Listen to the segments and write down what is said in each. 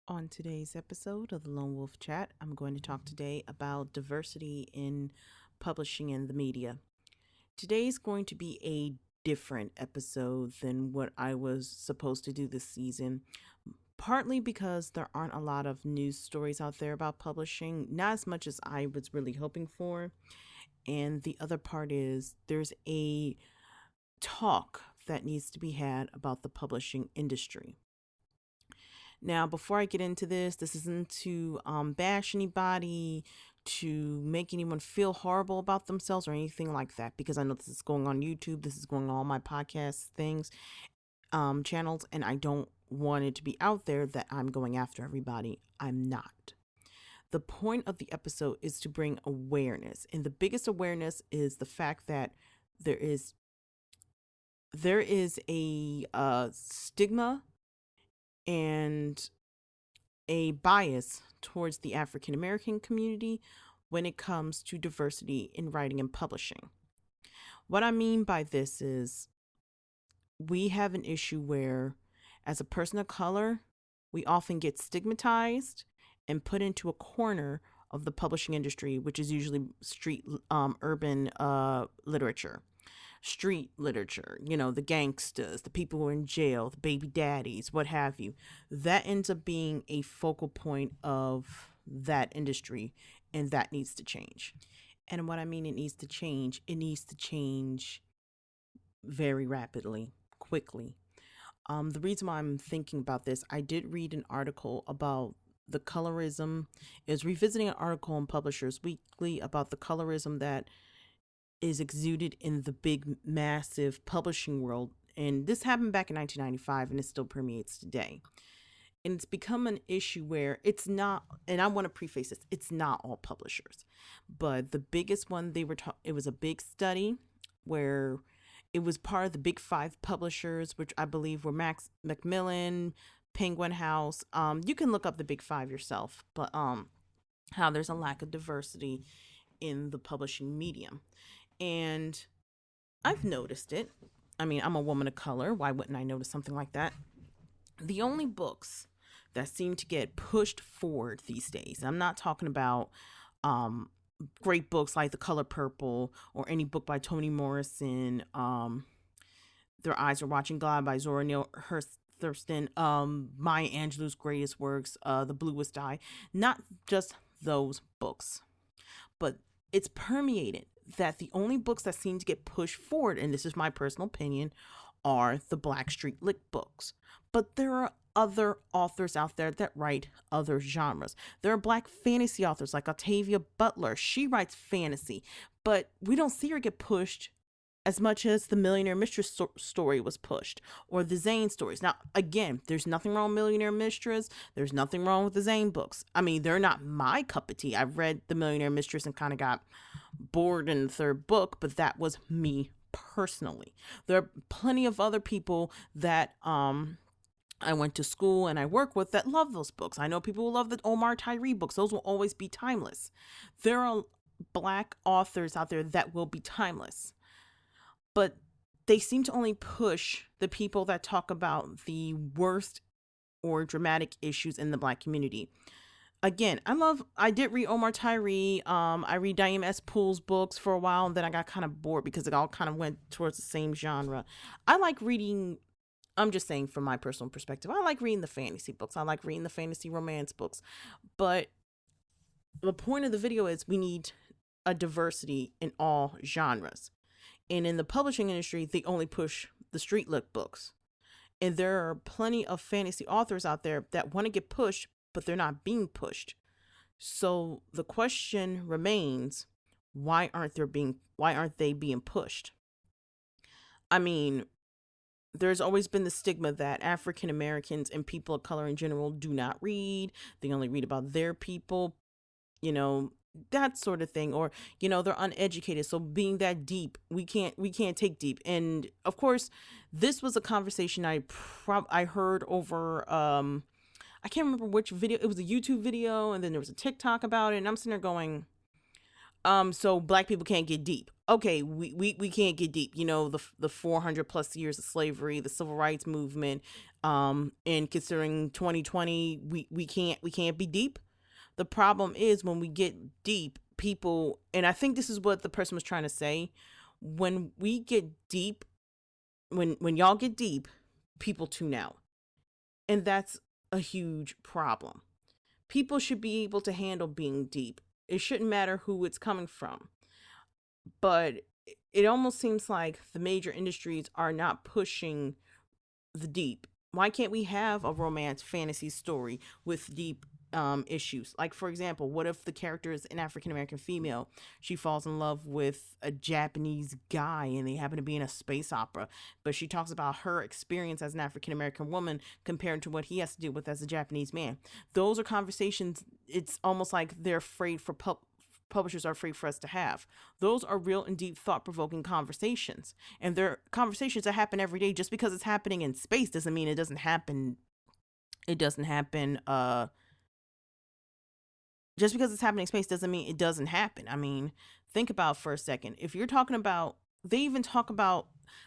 On today's episode of the Lone Wolf Chat, I'm going to talk today about diversity in publishing and the media. Today's going to be a different episode than what I was supposed to do this season, partly because there aren't a lot of news stories out there about publishing, not as much as I was really hoping for. And the other part is there's a talk that needs to be had about the publishing industry. Now, before I get into this isn't to bash anybody, to make anyone feel horrible about themselves or anything like that, because I know this is going on YouTube, this is going on all my podcast things, channels, and I don't want it to be out there that I'm going after everybody. I'm not. The point of the episode is to bring awareness, and the biggest awareness is the fact that there is a stigma and a bias towards the African American community when it comes to diversity in writing and publishing. What I mean by this is we have an issue where, as a person of color, we often get stigmatized and put into a corner of the publishing industry, which is usually urban literature. Street literature, the gangsters, the people who are in jail, the baby daddies, what have you. That ends up being a focal point of that industry, and that needs to change. And what I mean it needs to change very rapidly, quickly. The reason why I'm thinking about this, I did read an article about the colorism. It was revisiting an article in Publishers Weekly about the colorism that is exuded in the big, massive publishing world. And this happened back in 1995 and it still permeates today. And it's become an issue where it's not, and I want to preface this, it's not all publishers. But the biggest one it was a big study where it was part of the big five publishers, which I believe were Macmillan, Penguin House. You can look up the big five yourself, but how there's a lack of diversity in the publishing medium. And I've noticed it. I mean, I'm a woman of color. Why wouldn't I notice something like that? The only books that seem to get pushed forward these days, I'm not talking about great books like The Color Purple or any book by Toni Morrison, Their Eyes Are Watching God by Zora Neale Hurston, Maya Angelou's greatest works, The Bluest Eye. Not just those books, but it's permeated that the only books that seem to get pushed forward, and this is my personal opinion, are the Blackstreet Lit books. But there are other authors out there that write other genres. There are Black fantasy authors like Octavia Butler. She writes fantasy, but we don't see her get pushed as much as the Millionaire Mistress story was pushed, or the Zane stories. Now, again, there's nothing wrong with Millionaire Mistress. There's nothing wrong with the Zane books. I mean, they're not my cup of tea. I've read the Millionaire Mistress and kind of got bored in the third book, but that was me personally. There are plenty of other people that I went to school and I work with that love those books. I know people who love the Omar Tyree books. Those will always be timeless. There are Black authors out there that will be timeless, but they seem to only push the people that talk about the worst or dramatic issues in the Black community. Again, I did read Omar Tyree. I read Diane S. Poole's books for a while, and then I got kind of bored because it all kind of went towards the same genre. I like reading, I'm just saying from my personal perspective, I like reading the fantasy books. I like reading the fantasy romance books. But the point of the video is we need a diversity in all genres. And in the publishing industry, they only push the street lit books. And there are plenty of fantasy authors out there that want to get pushed, but they're not being pushed. So the question remains, why aren't they being pushed? I mean, there's always been the stigma that African Americans and people of color in general do not read. They only read about their people, that sort of thing, or they're uneducated, so being that deep, we can't take deep. And of course, this was a conversation I heard over I can't remember which video. It was a YouTube video and then there was a TikTok about it, and I'm sitting there going, so Black people can't get deep. okay, we can't get deep. You know, the 400 plus years of slavery, the civil rights movement, and considering 2020, we can't be deep. The problem is when we get deep, people, and I think this is what the person was trying to say. When we get deep, when y'all get deep, people tune out, and that's a huge problem. People should be able to handle being deep. It shouldn't matter who it's coming from, but it almost seems like the major industries are not pushing the deep. Why can't we have a romance fantasy story with deep issues? Like, for example, what if the character is an African American female? She falls in love with a Japanese guy and they happen to be in a space opera. But she talks about her experience as an African American woman compared to what he has to deal with as a Japanese man. Those are conversations, it's almost like they're afraid for publishers are afraid for us to have. Those are real and deep thought provoking conversations. And they're conversations that happen every day. Just because it's happening in space doesn't mean it doesn't happen. It doesn't happen. Just because it's happening in space doesn't mean it doesn't happen. I mean, think about for a second. If you're talking about, they even talk about,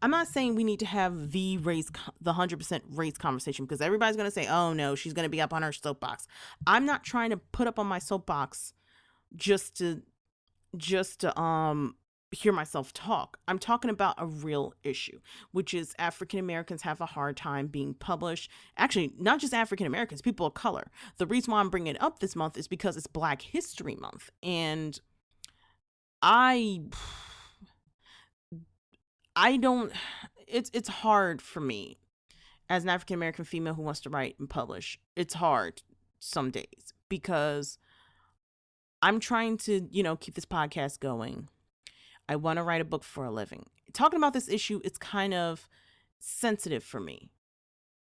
I'm not saying we need to have the 100% race conversation because everybody's going to say, oh no, she's going to be up on her soapbox. I'm not trying to put up on my soapbox just to hear myself talk. I'm talking about a real issue, which is African Americans have a hard time being published. Actually, not just African Americans, people of color. The reason why I'm bringing it up this month is because it's Black History Month, and I I don't. It's hard for me as an African American female who wants to write and publish. It's hard some days because I'm trying to, keep this podcast going. I want to write a book for a living. Talking about this issue, it's kind of sensitive for me,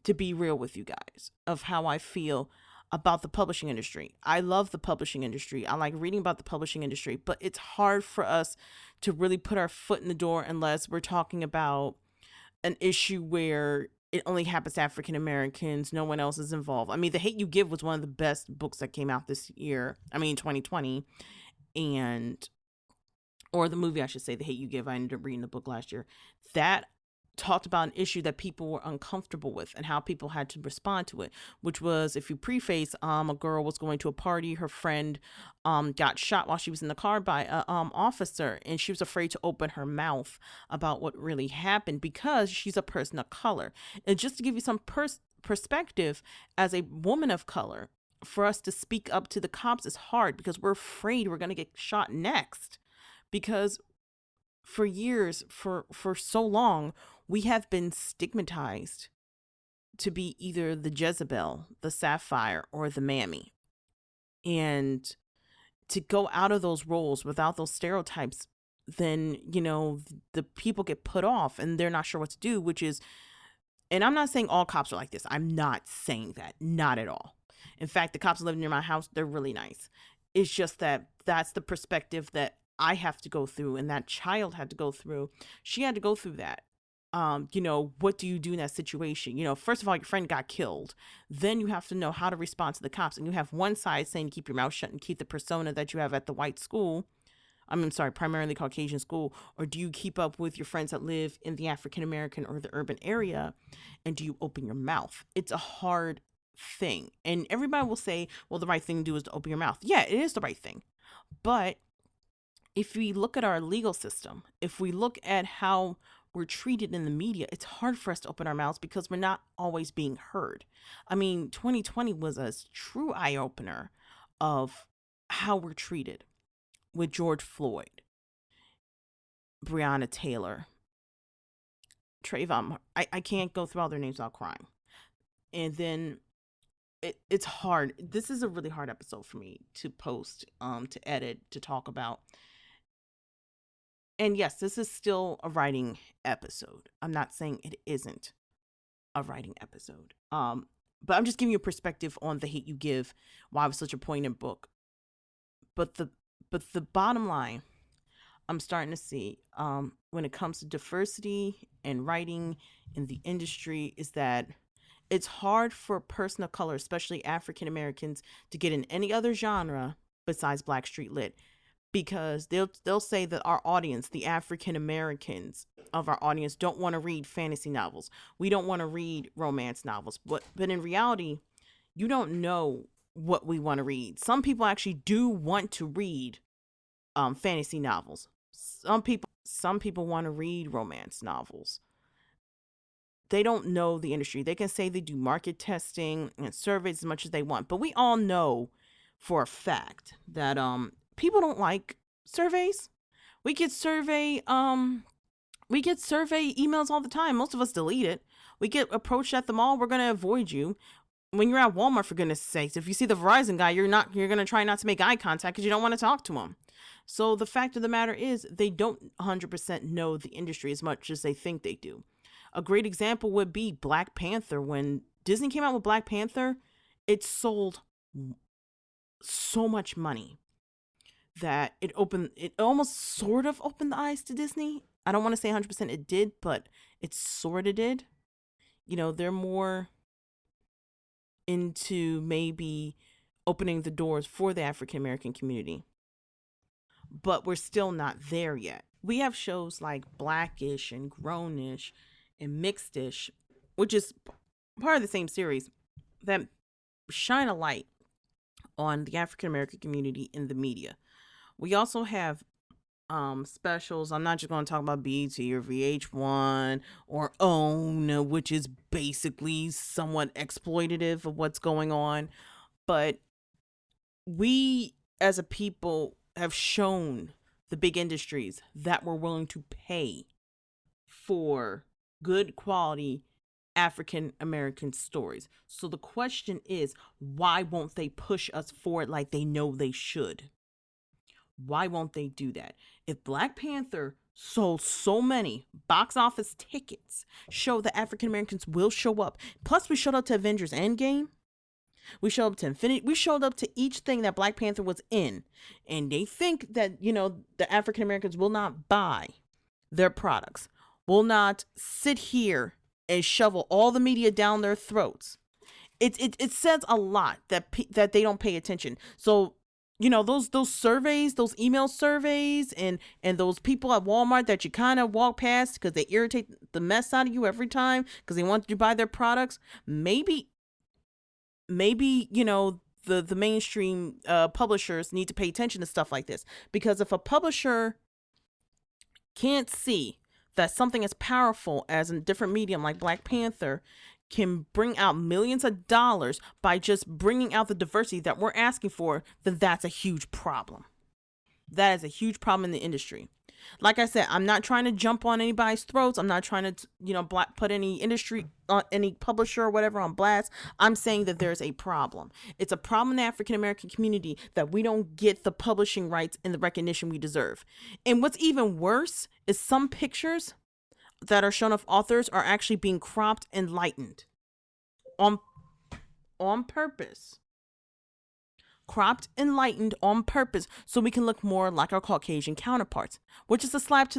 to be real with you guys, of how I feel about the publishing industry. I love the publishing industry. I like reading about the publishing industry, but it's hard for us to really put our foot in the door unless we're talking about an issue where it only happens to African Americans, no one else is involved. I mean, The Hate U Give was one of the best books that came out this year. I mean, 2020. And or the movie, I should say, The Hate U Give. I ended up reading the book last year. That talked about an issue that people were uncomfortable with and how people had to respond to it, which was, if you preface, a girl was going to a party, her friend got shot while she was in the car by a officer, and she was afraid to open her mouth about what really happened because she's a person of color. And just to give you some perspective, as a woman of color, for us to speak up to the cops is hard because we're afraid we're going to get shot next, because for years, for so long, we have been stigmatized to be either the Jezebel, the Sapphire, or the Mammy. And to go out of those roles without those stereotypes, then, the people get put off and they're not sure what to do, which is, and I'm not saying all cops are like this. I'm not saying that. Not at all. In fact, the cops living near my house, they're really nice. It's just that that's the perspective that I have to go through and that child had to go through. She had to go through that. What do you do in that situation? First of all, your friend got killed. Then you have to know how to respond to the cops. And you have one side saying keep your mouth shut and keep the persona that you have at the white school. Primarily Caucasian school. Or do you keep up with your friends that live in the African American or the urban area? And do you open your mouth? It's a hard thing. And everybody will say, well, the right thing to do is to open your mouth. Yeah, it is the right thing. But if we look at our legal system, if we look at how we're treated in the media, it's hard for us to open our mouths because we're not always being heard. I mean, 2020 was a true eye-opener of how we're treated with George Floyd, Breonna Taylor, Trayvon. I can't go through all their names without crying. And then it's hard. This is a really hard episode for me to post, to edit, to talk about. And yes, this is still a writing episode. I'm not saying it isn't a writing episode. But I'm just giving you a perspective on The Hate U Give, why it was such a poignant book. But the bottom line, I'm starting to see, when it comes to diversity and writing in the industry, is that it's hard for a person of color, especially African Americans, to get in any other genre besides Black Street Lit. because they'll say that our audience, the African Americans of our audience, don't want to read fantasy novels. We don't want to read romance novels. But in reality, you don't know what we want to read. Some people actually do want to read fantasy novels. Some people want to read romance novels. They don't know the industry. They can say they do market testing and surveys as much as they want, but we all know for a fact that people don't like surveys. We get survey emails all the time. Most of us delete it. We get approached at the mall, we're gonna avoid you. When you're at Walmart, for goodness sakes, if you see the Verizon guy, you're gonna try not to make eye contact because you don't want to talk to him. So the fact of the matter is, they don't 100% know the industry as much as they think they do. A great example would be Black Panther. When Disney came out with Black Panther, it sold so much money that it almost sort of opened the eyes to Disney. I don't want to say 100% it did, but it sort of did. They're more into maybe opening the doors for the African American community. But we're still not there yet. We have shows like Blackish and Grownish and Mixedish, which is part of the same series, that shine a light on the African American community in the media. We also have specials. I'm not just going to talk about BET or VH1 or OWN, which is basically somewhat exploitative of what's going on. But we as a people have shown the big industries that we're willing to pay for good quality African American stories. So the question is, why won't they push us forward like they know they should? Why won't they do that? If Black Panther sold so many box office tickets, show that African Americans will show up. Plus, we showed up to Avengers Endgame. We showed up to Infinity. We showed up to each thing that Black Panther was in. And they think that, the African Americans will not buy their products, will not sit here and shovel all the media down their throats. It says a lot that they don't pay attention. So, those surveys, those email surveys, and those people at Walmart that you kind of walk past because they irritate the mess out of you every time because they want you to buy their products. Maybe the mainstream publishers need to pay attention to stuff like this, because if a publisher can't see that something as powerful as a different medium like Black Panther can bring out millions of dollars by just bringing out the diversity that we're asking for, then that's a huge problem. That is a huge problem in the industry. Like I said, I'm not trying to jump on anybody's throats. I'm not trying to, put any industry, any publisher or whatever on blast. I'm saying that there's a problem. It's a problem in the African American community that we don't get the publishing rights and the recognition we deserve. And what's even worse is some pictures that are shown of authors are actually being cropped and lightened on purpose. Cropped and lightened on purpose so we can look more like our Caucasian counterparts, which is a slap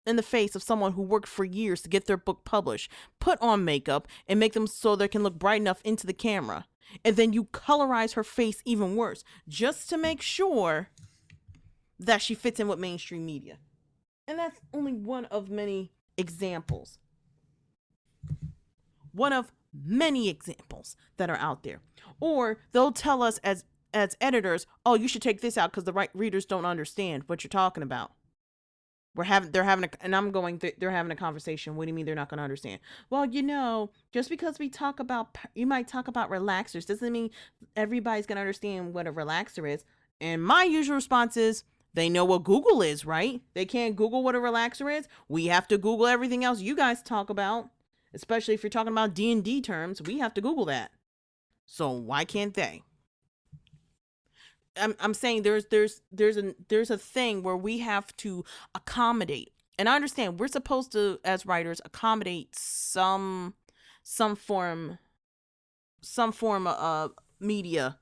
in the face of someone who worked for years to get their book published, put on makeup, and make them so they can look bright enough into the camera. And then you colorize her face even worse, just to make sure that she fits in with mainstream media. And that's only one of many examples. One of many examples that are out there. Or they'll tell us as editors, oh, you should take this out because the right readers don't understand what you're talking about. They're having a conversation. What do you mean they're not going to understand? Well, just because you might talk about relaxers doesn't mean everybody's going to understand what a relaxer is. And my usual response is, they know what Google is, right? They can't Google what a relaxer is. We have to Google everything else you guys talk about, especially if you're talking about D&D terms. We have to Google that. So why can't they? I'm saying there's a thing where we have to accommodate, and I understand we're supposed to, as writers, accommodate some form of media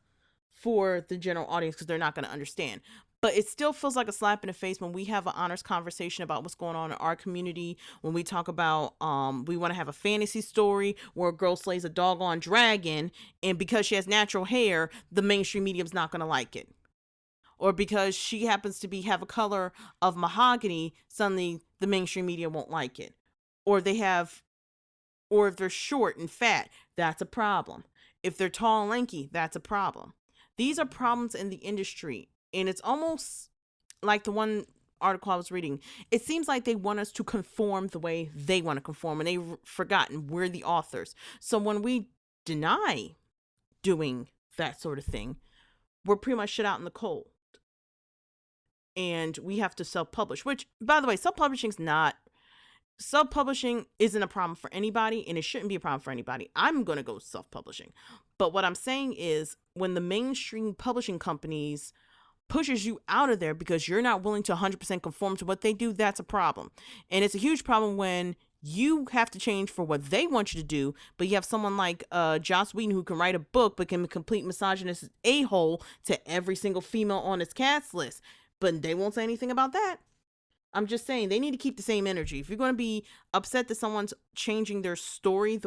for the general audience because they're not going to understand. But it still feels like a slap in the face when we have an honest conversation about what's going on in our community. When we talk about, we want to have a fantasy story where a girl slays a doggone dragon, and because she has natural hair, the mainstream medium's not going to like it. or because she happens to have a color of mahogany, suddenly the mainstream media won't like it. Or or if they're short and fat, that's a problem. If they're tall and lanky, that's a problem. These are problems in the industry, and it's almost like the one article I was reading. It seems like they want us to conform the way they want to conform, and they've forgotten we're the authors. So when we deny doing that sort of thing, we're pretty much shut out in the cold. And we have to self-publish, which, by the way, self-publishing isn't a problem for anybody, and it shouldn't be a problem for anybody. I'm going to go self-publishing. But what I'm saying is, when the mainstream publishing companies pushes you out of there because you're not willing to 100% conform to what they do, that's a problem. And it's a huge problem when you have to change for what they want you to do, but you have someone like Joss Whedon who can write a book but can be a complete misogynist a-hole to every single female on his cast list. But they won't say anything about that. I'm just saying they need to keep the same energy. If you're going to be upset that someone's changing their story,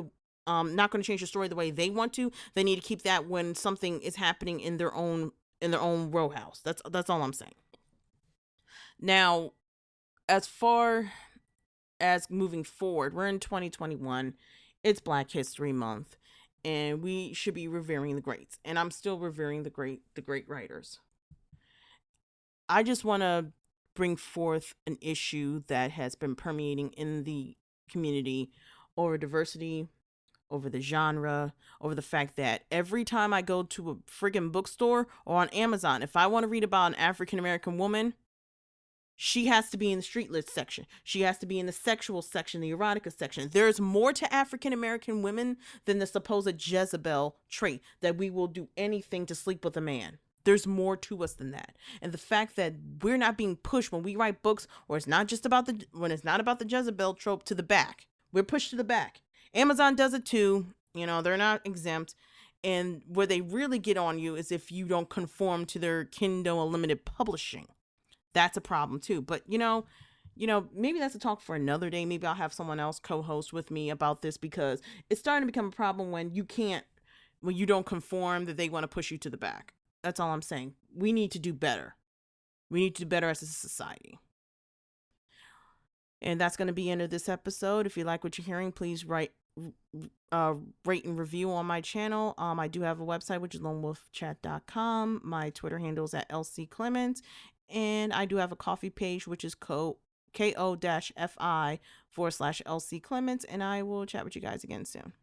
not going to change the story the way they want to, they need to keep that when something is happening in their own row house. That's all I'm saying. Now, as far as moving forward, we're in 2021. It's Black History Month, and we should be revering the greats. And I'm still revering the great writers. I just want to bring forth an issue that has been permeating in the community over diversity, over the genre, over the fact that every time I go to a friggin' bookstore or on Amazon, if I want to read about an African American woman, she has to be in the street lit section. She has to be in the sexual section, the erotica section. There's more to African American women than the supposed Jezebel trait that we will do anything to sleep with a man. There's more to us than that. And the fact that we're not being pushed when we write books, or it's not about the Jezebel trope, to the back. We're pushed to the back. Amazon does it too. They're not exempt. And where they really get on you is if you don't conform to their Kindle Unlimited publishing. That's a problem too. But maybe that's a talk for another day. Maybe I'll have someone else co-host with me about this, because it's starting to become a problem when you don't conform, that they want to push you to the back. That's all I'm saying. We need to do better. We need to do better as a society. And that's going to be the end of this episode. If you like what you're hearing, please rate and review on my channel. I do have a website, which is lonewolfchat.com. My Twitter handle is at LC Clements. And I do have a coffee page, which is ko-fi/LC Clements. And I will chat with you guys again soon.